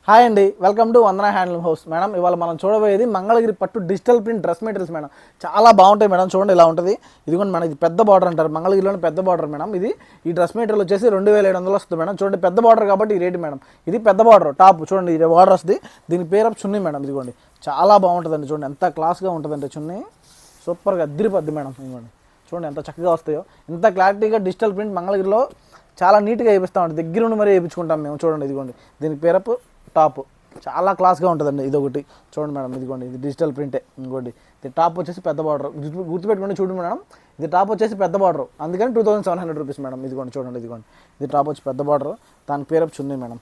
Hi అండి, welcome to Vandana handloom house. Madam ఇవాళ మనం చూడబోయేది మంగళగిరి పట్టు digital print dress materials madam. చాలా బాగుంటాయి మేడం. చూడండి ఇలా ఉంటుంది. ఇదిగోండి మేడం, ఇది పెద్ద బార్డర్ అంటారు, మంగళగిరిలోని పెద్ద బార్డర్ మేడం. ఇది ఈ డ్రెస్ మెటీరియల్ వచ్చేసి 2700 వస్తుంది మేడం. చూడండి పెద్ద బార్డర్ కాబట్టి ఈ రేటు మేడం. ఇది పెద్ద బార్డర్ టాప్ చూడండి, ఇది బార్డర్ వస్తుంది. దీని పేరు చున్నీ మేడం. ఇదిగోండి చాలా బాగుంటుందండి. చూడండి ఎంత క్లాస్గా ఉంటుందంటే చున్నీ సూపర్గా అద్దరిపోద్ది మేడం. ఇదిగోండి చూడండి ఎంత చక్కగా వస్తాయో, ఎంత క్లారిటీగా డిజిటల్ ప్రింట్ మంగళగిరిలో చాలా నీట్గా వేపిస్తామండి. దగ్గర నుండి మరీ వేయించుకుంటాం మేము. చూడండి ఇదిగోండి దీనికి పేరప్ టాప్ చాలా క్లాస్గా ఉంటుందండి. ఇదొకటి చూడండి మేడం, ఇదిగోండి ఇది డిజిటల్ ప్రింటే. ఇంకోటి ఇది టాప్ వచ్చేసి పెద్ద బార్డర్, గుర్తుపెట్టుకోండి. చూడండి మేడం, ఇది టాప్ వచ్చేసి పెద్ద బార్డర్, అందుకని 2700 రూపీస్ మేడం. ఇదిగోండి చూడండి, ఇదిగోండి ఇది టాప్ వచ్చి పెద్ద బార్డర్, దాని పేరప్ చున్నీ మేడం.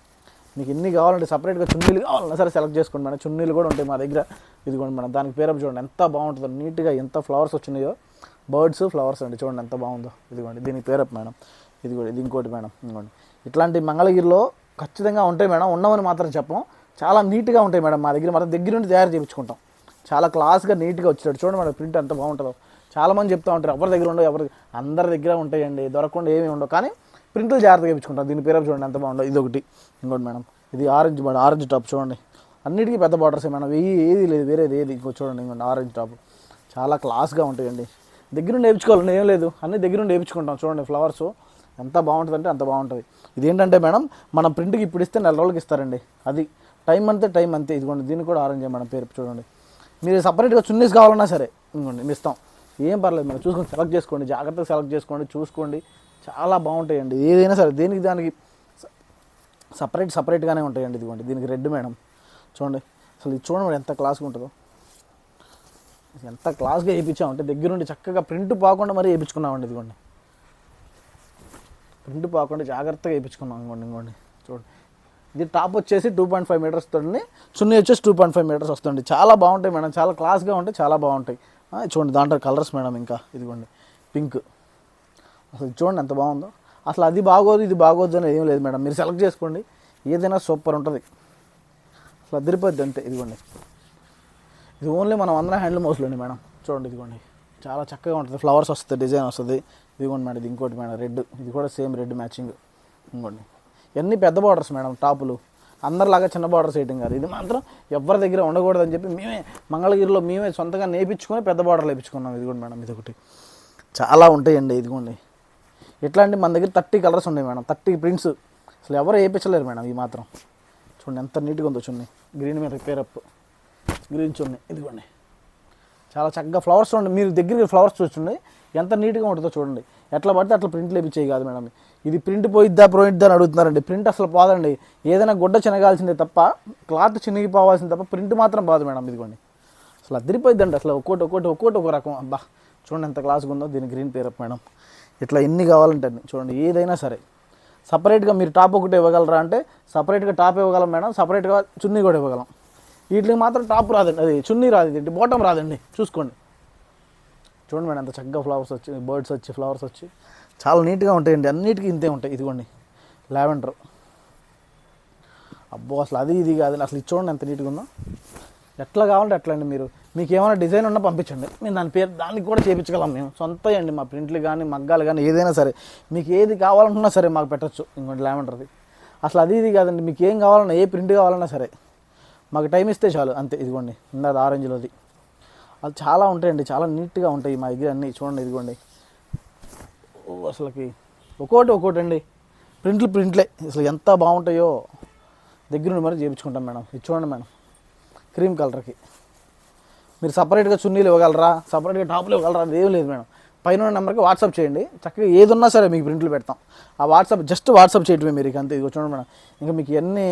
మీకు ఎన్ని కావాలంటే సపరేట్గా చున్నీలు కావాలన్నా సరే సెలెక్ట్ చేసుకోండి మేడం. చున్నీలు కూడా ఉంటాయి మా దగ్గర. ఇదిగోండి మేడం, దానికి పేరప్ చూడండి ఎంత బాగుంటుందో, నీట్గా ఎంత ఫ్లవర్స్ వచ్చినాయో, బర్డ్స్ ఫ్లవర్స్ అండి. చూడండి ఎంత బాగుందో. ఇదిగోండి దీనికి పేరప్ మేడం. ఇది కూడా ఇది ఇంకోటి మేడం. ఇదిగోండి ఇట్లాంటి మంగళగిరిలో ఖచ్చితంగా ఉంటాయి మేడం. ఉన్నవని మాత్రం చెప్పం, చాలా నీట్గా ఉంటాయి మేడం. మా దగ్గర మాత్రం దగ్గర నుండి తయారు చేయించుకుంటాం. చాలా క్లాస్గా నీట్గా వచ్చేటట్టు చూడండి మేడం. ప్రింట్ ఎంత బాగుంటుందో. చాలామంది చెప్తూ ఉంటారు ఎవరి దగ్గర ఉండవు, అందరి దగ్గర ఉంటాయండి, దొరకకుండా ఏమీ ఉండవు, కానీ ప్రింట్లు జాగ్రత్తగా చేయించుకుంటాం. దీని పేరు చూడండి ఎంత బాగుందో. ఇదొకటి ఇంకోటి మేడం, ఇది ఆరెంజ్ బార్డర్, ఆరెంజ్ టాప్ చూడండి. అన్నిటికీ పెద్ద బార్డర్సే మేడం. ఏది లేదు, వేరేది ఏది. ఇంకో చూడండి ఇంకోటి ఆరెంజ్ టాప్ చాలా క్లాస్గా ఉంటాయండి. దగ్గర నుండి వేయించుకోవాలండి, ఏం లేదు, అన్ని దగ్గర నుండి వేయించుకుంటాం. చూడండి ఫ్లవర్స్ ఎంత బాగుంటుందంటే అంత బాగుంటుంది. ఇదేంటంటే మేడం, మనం ప్రింట్కి ఇప్పుడు ఇస్తే 4 రోజులకి ఇస్తారండి. అది టైం అంతే. ఇదిగోండి దీనికి కూడా ఆరెంజ్ మేడం పేరు చూడండి. మీరు సపరేట్గా చున్నీస్ కావాలన్నా సరే ఇంకోండి మేము ఇస్తాం, ఏం పర్లేదు మేడం. చూసుకొని సెలెక్ట్ చేసుకోండి, జాగ్రత్తగా సెలెక్ట్ చేసుకోండి, చూసుకోండి. చాలా బాగుంటాయండి. ఏదైనా సరే దానికి సపరేట్గానే ఉంటాయండి. ఇదిగోండి దీనికి రెడ్ మేడం చూడండి. అసలు ఇది చూడండి మేడం ఎంత క్లాస్గా ఉంటుందో. ఎంత క్లాస్గా వేయించామంటే దగ్గర నుండి చక్కగా ప్రింట్ పోకుండా మరీ వేయించుకున్నామండి. ఇదిగోండి ప్రింట్ పోకుండా జాగ్రత్తగా వేయించుకున్నాం. ఇంకోండి చూడండి, ఇది టాప్ వచ్చేసి 2.5 మీటర్స్ వస్తుంది, చున్నీ వచ్చేసి 2.5 మీటర్స్ వస్తుంది. చాలా బాగుంటాయి మేడం, చాలా క్లాస్గా ఉంటాయి, చాలా బాగుంటాయి. చూడండి దాంట్లో కలర్స్ మేడం. ఇంకా ఇదిగోండి పింక్, అసలు చూడండి ఎంత బాగుందో. అసలు అది బాగోదు ఇది బాగోదు అని ఏం లేదు మేడం. మీరు సెలెక్ట్ చేసుకోండి, ఏదైనా సూపర్ ఉంటుంది, అసలు అదిరిపోద్ది అంతే. ఇదిగోండి ఇది ఓన్లీ మనం వందన హ్యాండ్లూమ్ హౌస్లోనే మేడం. చూడండి ఇదిగోండి చాలా చక్కగా ఉంటుంది, ఫ్లవర్స్ వస్తుంది, డిజైన్ వస్తుంది. ఇదిగోండి మేడం, ఇది ఇంకోటి మేడం రెడ్, ఇది కూడా సేమ్ రెడ్ మ్యాచింగ్. ఇంకోండి ఇవన్నీ పెద్ద బార్డర్స్ మేడం. టాపులు అందరిలాగా చిన్న బార్డర్స్ వేయటం కాదు. ఇది మాత్రం ఎవరి దగ్గర ఉండకూడదని చెప్పి మేమే మంగళగిరిలో సొంతంగా నేర్పించుకొని పెద్ద బార్డర్లు వేయించుకున్నాం. ఇదిగోండి మేడం ఇదొకటి చాలా ఉంటాయండి. ఇదిగోండి ఎట్లా మన దగ్గర 30 కలర్స్ ఉన్నాయి మేడం, 30 ప్రింట్స్. అసలు ఎవరు వేయించలేరు మేడం. ఈ మాత్రం చూడండి ఎంత నీట్గా ఉందో చున్నీ. గ్రీన్ మీద పేరప్ గ్రీన్ చున్నీ. ఇదిగోండి చాలా చక్కగా ఫ్లవర్స్ చూడండి. మీరు దగ్గరికి ఫ్లవర్స్ చూడండి ఎంత నీట్గా ఉంటుందో చూడండి. ఎట్లా పడితే అట్లా ప్రింట్లు వేయించేవి కాదు మేడం. ఇది ప్రింట్ పోయిద్దా అని అడుగుతున్నారండి. ప్రింట్ అసలు పోదండి. ఏదైనా గుడ్డ చినగాల్సిందే తప్ప, క్లాత్ చినిగిపోవాల్సింది తప్ప ప్రింట్ మాత్రం పోదు మేడం. ఇదిగోండి అసలు అదిరిపోయిద్దండి. అసలు ఒక్కోటి ఒక రకం. అబ్బా చూడండి ఎంత క్లాస్గా ఉందో. దీని గ్రీన్ పేరప్ మేడం. ఇట్లా ఎన్ని కావాలంటే అన్ని చూడండి. ఏదైనా సరే సపరేట్గా మీరు టాప్ ఒకటి ఇవ్వగలరా అంటే సపరేట్గా టాప్ ఇవ్వగలం మేడం, సపరేట్గా చున్నీ కూడా ఇవ్వగలం. వీటికి మాత్రం టాప్ రాదండి, అది చున్నీ రాదు, ఇది బాటమ్ రాదండి. చూసుకోండి చూడండి మేడం ఎంత చక్కగా ఫ్లవర్స్ వచ్చి, బర్డ్స్ వచ్చి, ఫ్లవర్స్ వచ్చి చాలా నీట్గా ఉంటాయండి. అన్నిటికీ ఇంతే ఉంటాయి. ఇదిగోండి లావెండర్, అబ్బో అసలు అది ఇది కాదు, అసలు ఇది చూడండి ఎంత నీట్గా ఉందో. ఎట్లా కావాలంటే ఎట్లా అండి. మీకు ఏమైనా డిజైన్ ఉన్నా పంపించండి, మేము దానికి కూడా చేయించగలం. మేము సొంత అండి, మా ప్రింట్లు కానీ మగ్గాలు కానీ ఏదైనా సరే మీకు ఏది కావాలనుకున్నా సరే మాకు పెట్టచ్చు. ఇంకోటి లావెండర్ది అసలు అది ఇది కాదండి. మీకు ఏం కావాలన్నా, ఏ ప్రింట్ కావాలన్నా సరే మాకు టైం ఇస్తే చాలు అంతే. ఇదిగోండి ఇందాక ఆరెంజ్లోది అది చాలా ఉంటాయండి, చాలా నీట్గా ఉంటాయి మా దగ్గర అన్నీ. చూడండి ఇదిగోండి అసలుకి ఒక్కోటి అండి. ప్రింట్లే అసలు ఎంత బాగుంటాయో. దగ్గర నుండి మరి చేయించుకుంటాం మేడం. ఇది చూడండి మేడం క్రీమ్ కలర్కి. మీరు సపరేట్గా చున్నీలు ఇవ్వగలరా, సపరేట్గా టాపులు ఇవ్వగలరా అది ఏం లేదు మేడం. పైన నెంబర్కి వాట్సాప్ చేయండి, చక్కగా ఏది ఉన్నా సరే మీకు ప్రింట్లు పెడతాం. ఆ వాట్సాప్ చేయటమే మీరు. ఇక అంతే. ఇది చూడండి మేడం. ఇంకా మీకు ఎన్ని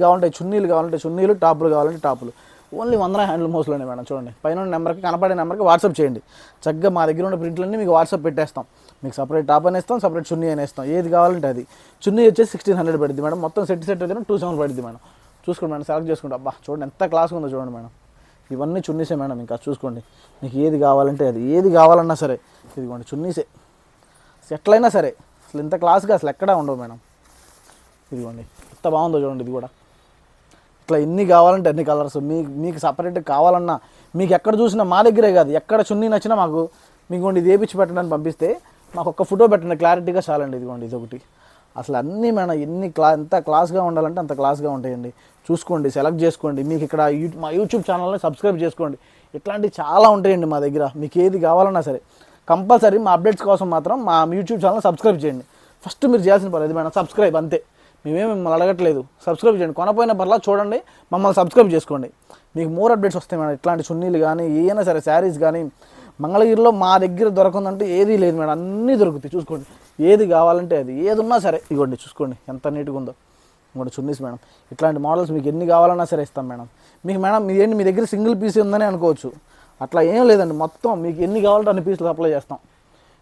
కావాలంటే చున్నీలు కావాలంటే చున్నీలు, టాపులు కావాలంటే టాపులు. ఓన్లీ వందన హ్యాండ్లూమ్ హౌస్లోనే మేడం. చూడండి పైన నెంబర్కి, కనపడే నెంబర్కి వాట్సాప్ చేయండి. చక్కగా మా దగ్గర ఉన్న ప్రింట్లన్నీ మీకు వాట్సాప్ పెట్టేస్తాం. మీకు సపరేట్ టాప్ అనేస్తాం, సపరేట్ చున్నీ అనేస్తాం. ఏది కావాలంటే అది. చున్నీ వచ్చేసి 1600 పడుతుంది మేడం. మొత్తం సెట్ అయితే 2700 పడుతుంది మేడం. చూసుకోండి మేడం, సెలెక్ట్ చేసుకుంటా. అబ్బా చూడండి ఎంత క్లాస్గా ఉందో చూడండి మేడం. ఇవన్నీ చున్నీసే మేడం. ఇంకా చూసుకోండి మీకు ఏది కావాలంటే అది, ఏది కావాలన్నా సరే ఇదిగోండి చున్నీసే. ఎట్లయినా సరే అసలు ఇంత క్లాస్గా అసలు ఎక్కడా ఉండవు మేడం. ఇదిగోండి ఎంత బాగుందో చూడండి. ఇది కూడా ఇట్లా ఎన్ని కావాలంటే అన్ని కలర్స్. మీకు సపరేట్గా కావాలన్నా, మీకు ఎక్కడ చూసినా మా దగ్గరే కాదు, ఎక్కడ చున్నీ నచ్చినా మీకు ఇది వేపించి పెట్టడానికి పంపిస్తే మాకు ఒక్క ఫోటో పెట్టండి క్లారిటీగా చాలండి. ఇదిగోండి ఇదొకటి అసలు అన్నీ మేడం ఎంత క్లాస్గా ఉండాలంటే అంత క్లాస్గా ఉంటాయండి. చూసుకోండి, సెలెక్ట్ చేసుకోండి. మీకు ఇక్కడ మా యూట్యూబ్ ఛానల్ని సబ్స్క్రైబ్ చేసుకోండి. ఇట్లాంటివి చాలా ఉంటాయండి మా దగ్గర. మీకు ఏది కావాలన్నా సరే కంపల్సరీ మా అప్డేట్స్ కోసం మాత్రం మా యూట్యూబ్ ఛానల్ సబ్స్క్రైబ్ చేయండి. ఫస్ట్ మీరు చేయాల్సిన పని అది మేడం, సబ్స్క్రైబ్ అంతే. మేమేమి మిమ్మల్ని అడగట్లేదు, సబ్స్క్రైబ్ చేయండి. కొనపోయిన పర్లా చూడండి, మమ్మల్ని సబ్స్క్రైబ్ చేసుకోండి. మీకు మోర్ అప్డేట్స్ వస్తాయి మేడం. ఇట్లాంటి చున్నీలు కానీ ఏమైనా సరే, శారీస్ కానీ మంగళగిరిలో మా దగ్గర దొరకందంటే ఏదీ లేదు మేడం, అన్నీ దొరుకుతాయి. చూసుకోండి, ఏది కావాలంటే అది, ఏది ఉన్నా సరే ఇవ్వండి. చూసుకోండి ఎంత నీట్గా ఉందో. ఇంకోటి చున్నీస్ మేడం, ఇట్లాంటి మోడల్స్ మీకు ఎన్ని కావాలన్నా సరే ఇస్తాం మేడం. మీకు మేడం మీ దగ్గర సింగిల్ పీస్ ఉందని అనుకోవచ్చు, అట్లా ఏం లేదండి. మొత్తం మీకు ఎన్ని కావాలంటే అన్ని పీసులు అప్లై చేస్తాం.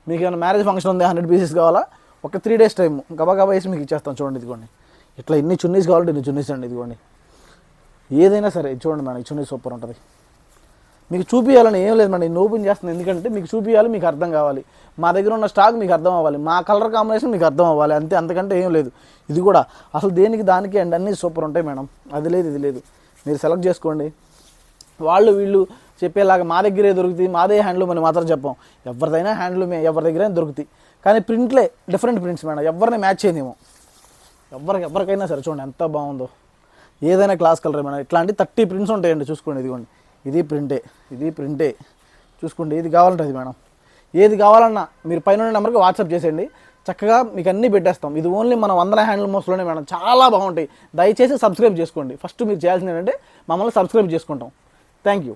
మీకు ఏమైనా మ్యారేజ్ ఫంక్షన్ ఉంది, 100 పీసెస్ కావాలా, ఒక 3 days టైం గబా వేసి మీకు ఇచ్చేస్తాం. చూడండి ఇదిగోండి, ఇట్లా ఎన్ని చున్నీస్ కావాలంటే ఇన్ని చున్నీస్ అండి. ఇదిగోండి ఏదైనా సరే చూడండి మేడం, ఈ చున్నీస్ సూపర్ ఉంటుంది. మీకు చూపించాలని ఏం లేదు మేడం, నేను ఓపెన్ చేస్తున్నాను ఎందుకంటే మీకు చూపించాలి, మీకు అర్థం కావాలి. మా దగ్గర ఉన్న స్టాక్ మీకు అర్థం అవ్వాలి, మా కలర్ కాంబినేషన్ మీకు అర్థం అవ్వాలి, అంతే, అంతకంటే ఏం లేదు. ఇది కూడా అసలు దేనికి దానికి అండ్ అన్నీ సూపర్ ఉంటాయి మేడం. అది లేదు ఇది లేదు, మీరు సెలెక్ట్ చేసుకోండి. వీళ్ళు చెప్పేలాగా మా దగ్గరే దొరుకుతాయి, మాదే హ్యాండ్లూమ్ అని మాత్రం చెప్పాం. ఎవరిదైనా హ్యాండ్లూమే, ఎవరి దగ్గరైనా దొరుకుతాయి. కానీ ప్రింట్లే డిఫరెంట్ ప్రింట్స్ మేడం, ఎవరిని మ్యాచ్ చేయలేమో. ఎవరికైనా సరే చూడండి ఎంత బాగుందో. ఏదైనా క్లాస్ కలర్ మేడం. ఇట్లాంటి 30 ప్రింట్స్ ఉంటాయండి. చూసుకోండి ఇదిగోండి, ఇది ప్రింటే. చూసుకోండి, ఏది కావాలంటే అది మేడం. ఏది కావాలన్నా మీరు పైన నెంబర్కి వాట్సాప్ చేసేయండి, చక్కగా మీకు అన్నీ పెట్టేస్తాం. ఇది ఓన్లీ మన వందన హ్యాండ్లూమ్ హౌస్లోనే మేడం, చాలా బాగుంటాయి. దయచేసి సబ్స్క్రైబ్ చేసుకోండి. ఫస్ట్ మీరు చేయాల్సింది ఏంటంటే మమ్మల్ని సబ్స్క్రైబ్ చేసుకుంటాం. Thank you.